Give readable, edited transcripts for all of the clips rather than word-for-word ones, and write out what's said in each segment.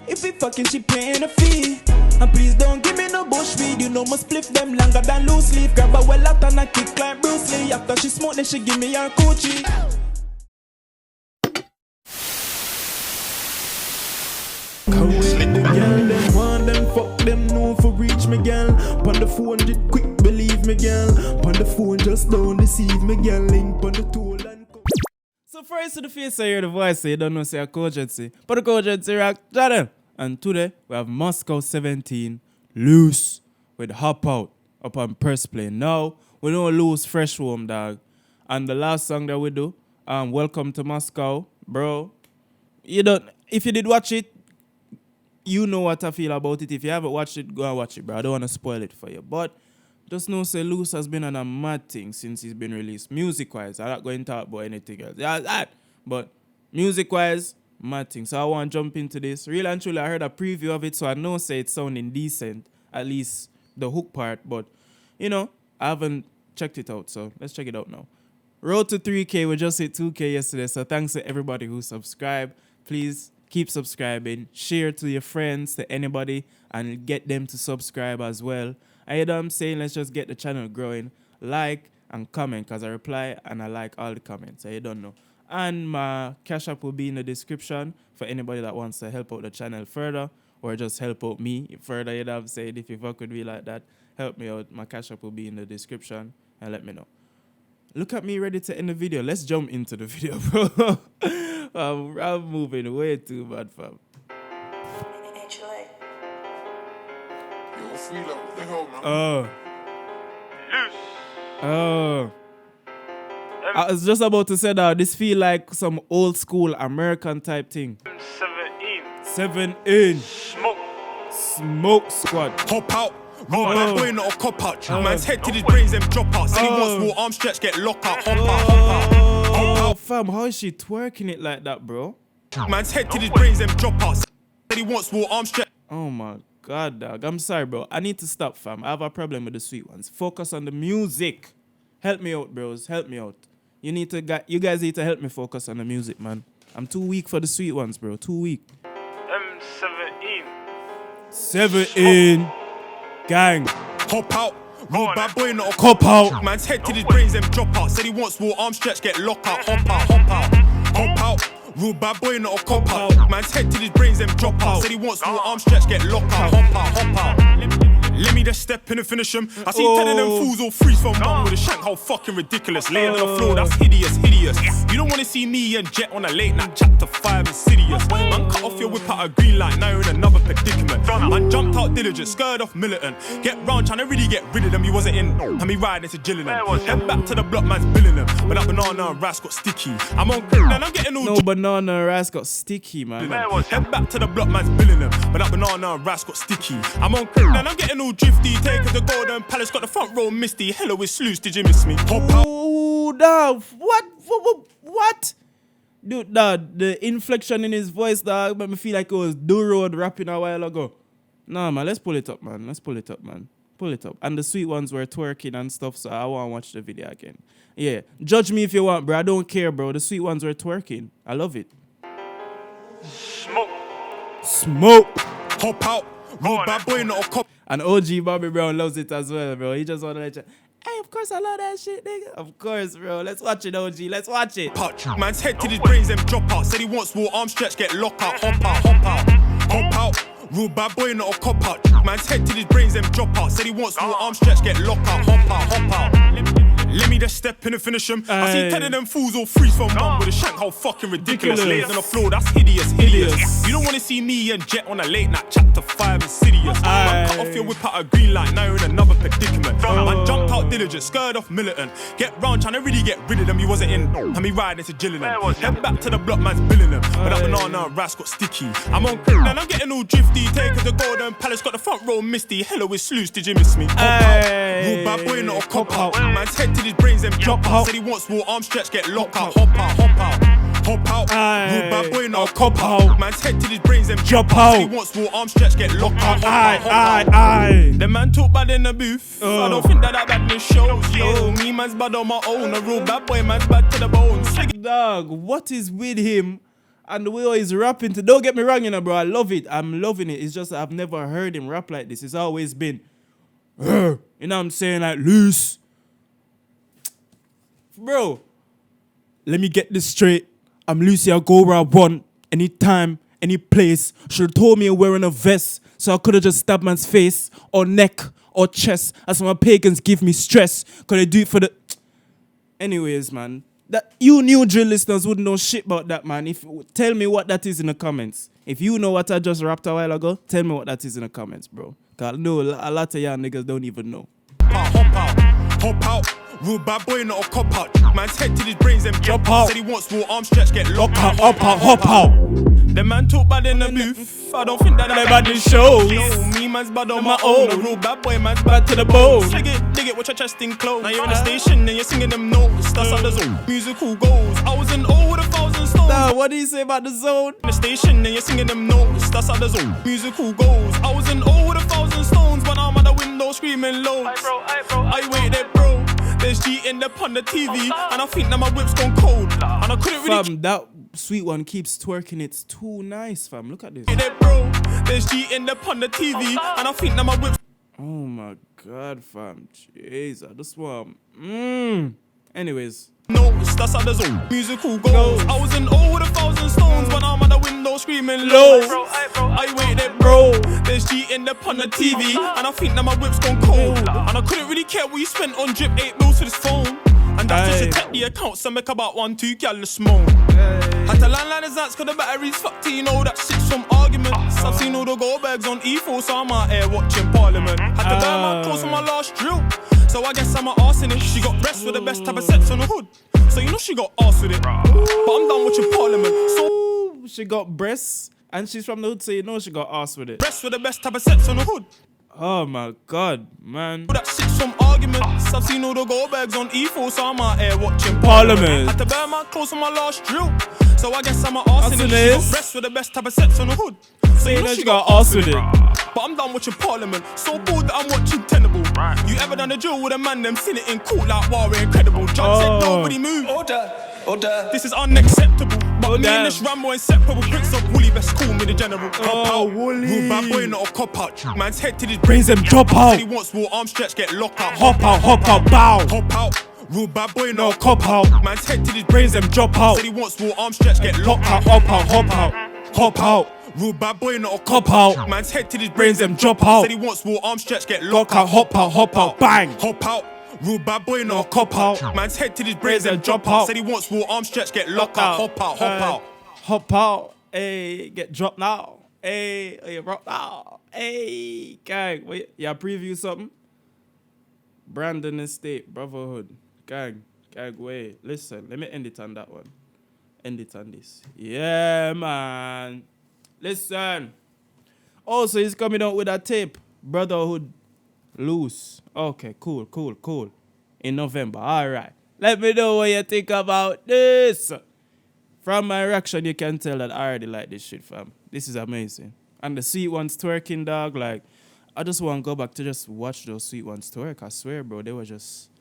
If we fucking, she paying a fee. And please don't give me no bush weed. You know must split them longer than loose leaf. Grab a well out and I kick like Bruce Lee. After she smoke, then she give me her coochie. Come with the girl, them want them, fuck them, no for reach me girl. Pon the phone, just quick believe me girl. Pon the phone, just don't deceive me girl. Link pon the tool and so first to the face, I hear the voice, so you don't know say a kogency. But the kogency rock, Jordan. And today, we have Moscow 17, loose, with Hop Out, up on Pressplay. Now, we don't lose Fresh Warm, dog. And the last song that we do, Welcome to Moscow, bro. You don't, if you did watch it, you know what I feel about it. If you haven't watched it, go and watch it, bro. I don't want to spoil it for you. But just know, say, Loose has been on a mad thing since he's been released. Music-wise, I'm not going to talk about anything else. Yeah, that. But music-wise, mad thing. So I want to jump into this. Real and truly, I heard a preview of it, so I know, say, it's sounding decent. At least the hook part. But, you know, I haven't checked it out, so let's check it out now. Road to 3K, we just hit 2K yesterday, so thanks to everybody who subscribed. Please keep subscribing, share to your friends, to anybody, and get them to subscribe as well. And you know what I'm saying? Let's just get the channel growing. Like and comment, because I reply and I like all the comments, so you don't know. And my Cash App will be in the description for anybody that wants to help out the channel further, or just help out me further. You know what I'm saying? If you fuck with me like that, help me out. My Cash App will be in the description, and let me know. Look at me ready to end the video. Let's jump into the video, bro. I'm moving way too bad, fam. I was just about to say that this feel like some old school American type thing. 17. Smoke squad. Hop out. Roll my boy, not a cop out. Man's head to his brains, them drop out. Said he wants more arm stretch, get locked out. Hop out, hop out. Oh, fam, how is she twerking it like that, bro? Man's head to his brains, them drop out. Said he wants more arm stretch. Oh my God, dog. I'm sorry, bro. I need to stop, fam. I have a problem with the sweet ones. Focus on the music. Help me out, bros. Help me out. You guys need to help me focus on the music, man. I'm too weak for the sweet ones, bro. Too weak. 17. Gang. Hop out. Roll bad boy, not a cop out. Man's head to his brains, them drop out. Said he wants more arm stretch, get locked out. Hop out, hop out. Hop out. Real bad boy, not a cop out. Man's head to his brains, them drop out. Said he wants more arm stretch, get locked out. Hop out, hop out. Let me just step in and finish him. I see 10 of them fools all freeze from one with a shank, how fucking ridiculous. Laying on the floor, that's hideous, hideous. You don't wanna see me and Jet on a late night chapter 5 insidious. Man, cut off your whip out a green light, now you're in another predicament. Man, jumped out diligent, skirt off militant. Get round, trying to really get rid of them. He wasn't in, and me riding to Gillingham. Head back to the block, man's billing them. But that banana and Ras got sticky. I'm on and I'm getting all no banana and Ras got sticky, man. Head back to the block, man's billing them. But that banana and Ras got sticky. I'm on and I'm getting all drifty. Take the Golden Palace, got the front row misty. Hello, it's Sluice, did you miss me? Hop out. Ooh, dog. What? Dude, dog, the inflection in his voice, dog, made me feel like it was Do-Road rapping a while ago. Nah, man, let's pull it up, man. Pull it up. And the sweet ones were twerking and stuff, so I want to watch the video again. Yeah, judge me if you want, bro. I don't care, bro. The sweet ones were twerking. I love it. Smoke. Hop out. Roll bad boy, not a cop. And OG Bobby Brown loves it as well, bro. He just want to let you, hey, of course I love that shit, nigga. Of course, bro. Let's watch it, OG. Let's watch it. Touch. Man's head to his brains, them drop out. Said he wants more arm stretch, get locked out. Hop out, hop out. Hop out. Real bad boy, not a cop out. Man's head to his brains, them drop out. Said he wants more arm stretch, get locked out. Hop out, hop out. Let me just step in and finish him. I see 10 of them fools all freeze from one with a shank, how fucking ridiculous. Laying on the floor, that's hideous, hideous. You don't wanna see me and Jet on a late night chapter 5 insidious. Man, cut off your whip out a green light, now you're in another predicament. Man, jumped out diligent, skirt off militant. Get round, trying to really get rid of them. You wasn't in, and me riding to Gillingham. Head back to the block, man's billing them. But that banana and Ras got sticky. I'm on and I'm getting all drifty. Take the Golden Palace, got the front row misty. Hello, it's Sluice, did you miss me? Hop out. Real bad boy, not a cop out. Man's head to his brains, them drop out. Said he wants more arm stretch, get locked out. Hop out, hop out. Hop out. Real bad boy, not a cop out. Man's head to his brains, them drop out. Said he wants more arm stretch, get locked out. Hop out, hop out. The man talk bad in the booth. I don't think that badness shows. Yo, me man's bad on my own. A real bad boy, man's bad to the bones. Dog, what is with him And the way he's rapping, don't get me wrong, you know, bro. I love it. I'm loving it. It's just I've never heard him rap like this. It's always been, you know what I'm saying, like loose. Bro, let me get this straight. I'm Lucy. I go where I want, anytime, any place. Should have told me I'm wearing a vest, so I could have just stabbed man's face or neck or chest. As my pagans give me stress, cause they do it for the. Anyways, man. That you new drill listeners wouldn't know shit about that, man. Tell me what that is in the comments. If you know what I just rapped a while ago, tell me what that is in the comments, bro. Cause I know a lot of y'all niggas don't even know. Hop out. Real bad boy, not a cop out. Man's head to his brains and drop out. Said he wants more arm stretch, get locked out. Hop out. The man talk bad in the booth. I don't think that they bad in shows. Me man's bad on my own. A real bad boy, man's bad to the bone. Dig it, watch your chest in close. Now you're in the station and you're singing them notes. That's how the zone musical goes. I was in O with 1,000 stones. Nah, what do you say about the zone? In the station and you're singing them notes. That's how the zone musical goes. I was in O with 1,000 stones, but I'm at the window screaming loads. I wait there, bro. There's G in the on the TV, and I think that my whip's gone cold. And I couldn't really. Fam, that sweet one keeps twerking. It's too nice, fam. Look at this. There, bro. There's G in the on the TV, and I think that my whip's. Oh my god, fam. Jesus, this one. Anyways. No, that's how the zone musical goes. I was in O with 1,000 stones, but I'm at the window screaming low. I wait there, bro. There's G in the on the TV, and I think that my whip's gone cold. And I couldn't really care what you spent on drip 8 mils for this phone. And that's just to take the account, so make about 1-2 gal this moan. Had to landline his nuts, cause the battery's fucked, you know that shit's from arguments. I've seen all the goldbergs on E4, so I'm out here watching Parliament. Had to burn my clothes on my last drill, so I guess I'm an arsonist. She got breasts with the best type of sex on the hood, so you know she got arse with it. But I'm done watching Parliament, so she got breasts, and she's from the hood, so you know she got arse with it. Breasts with the best type of sex on the hood. Oh my god, man. That shit's from arguments. I've seen all the goldbergs on E4, so I'm out here watching Parliament. Had to burn my clothes on my last drill, so I guess I'm an arsonist. She got breasts with the best type of sex on the hood, so you know she got arse with it. But I'm done watching Parliament, so bored that I'm watching Tenable. You ever done a drill with a man, them seen it in court like wow, we're incredible. Judge said nobody move. Order. This is unacceptable. But me and this Rambo inseparable. Bricks up Woolly, best call me the general. Woolly. Real bad boy, not a cop out. Man's head to his brains them drop out. Said he wants more arm stretch, get locked out. Hop out, bow. Hop out. Real bad boy, not a cop out. Man's head to his brains them drop out. Said he wants more arm stretch, get locked out. Hop out. Real bad boy, not a cop out. Man's head to his brains them drop out. Said he wants more arm stretch, get locked out. Hop out, bang. Hop out. Real bad boy, not a cop out. Man's head to his brains and drop out. Said he wants more arm stretch, get locked out. Hop out. Hey, get dropped now. Hey, rock now. Hey, gang. Wait, yeah, preview something. Brandon Estate, Brotherhood. Gang, wait. Listen, let me end it on that one. End it on this. Yeah, man. Listen. Also, he's coming out with a tape. Brotherhood. Loose. Okay, cool. In November. All right. Let me know what you think about this. From my reaction, you can tell that I already like this shit, fam. This is amazing. And the sweet ones twerking, dog. Like, I just want to go back to just watch those sweet ones twerk. I swear, bro. They were just,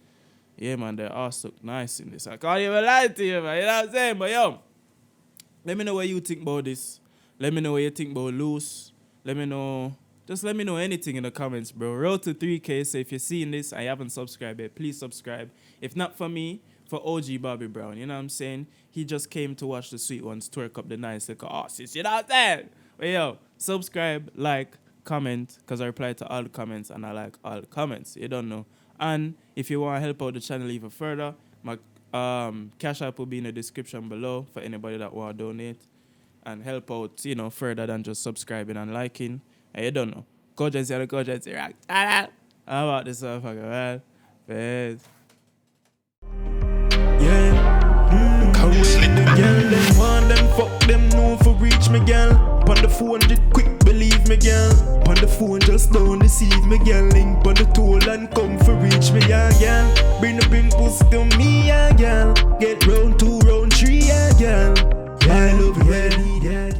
yeah, man. Their ass look nice in this. I can't even lie to you, man. You know what I'm saying? But, yo, let me know what you think about this. Let me know what you think about Loose. Let me know. Just let me know anything in the comments, bro. Road to 3K, so if you're seeing this and you haven't subscribed yet, please subscribe. If not for me, for OG Bobby Brown, you know what I'm saying? He just came to watch the sweet ones twerk up the nice little asses, you know what I'm saying? But yo, subscribe, like, comment, because I reply to all the comments and I like all the comments. You don't know. And if you want to help out the channel even further, my Cash App will be in the description below for anybody that want to donate and help out, you know, further than just subscribing and liking. You don't know. Kogency and the Kogency rock. How about this motherfucker, man? Peace. Yeah. Can't wait the girl. Them want them, fuck them, no for reach me, girl. Pon the 400 quick, believe me, girl. Pon the phone, just don't deceive me, girl. Link pon the toll and come for reach me, yeah, girl. Bring the pink pussy to me, yeah, girl. Get round 2, round 3, yeah, girl. I love you, yeah,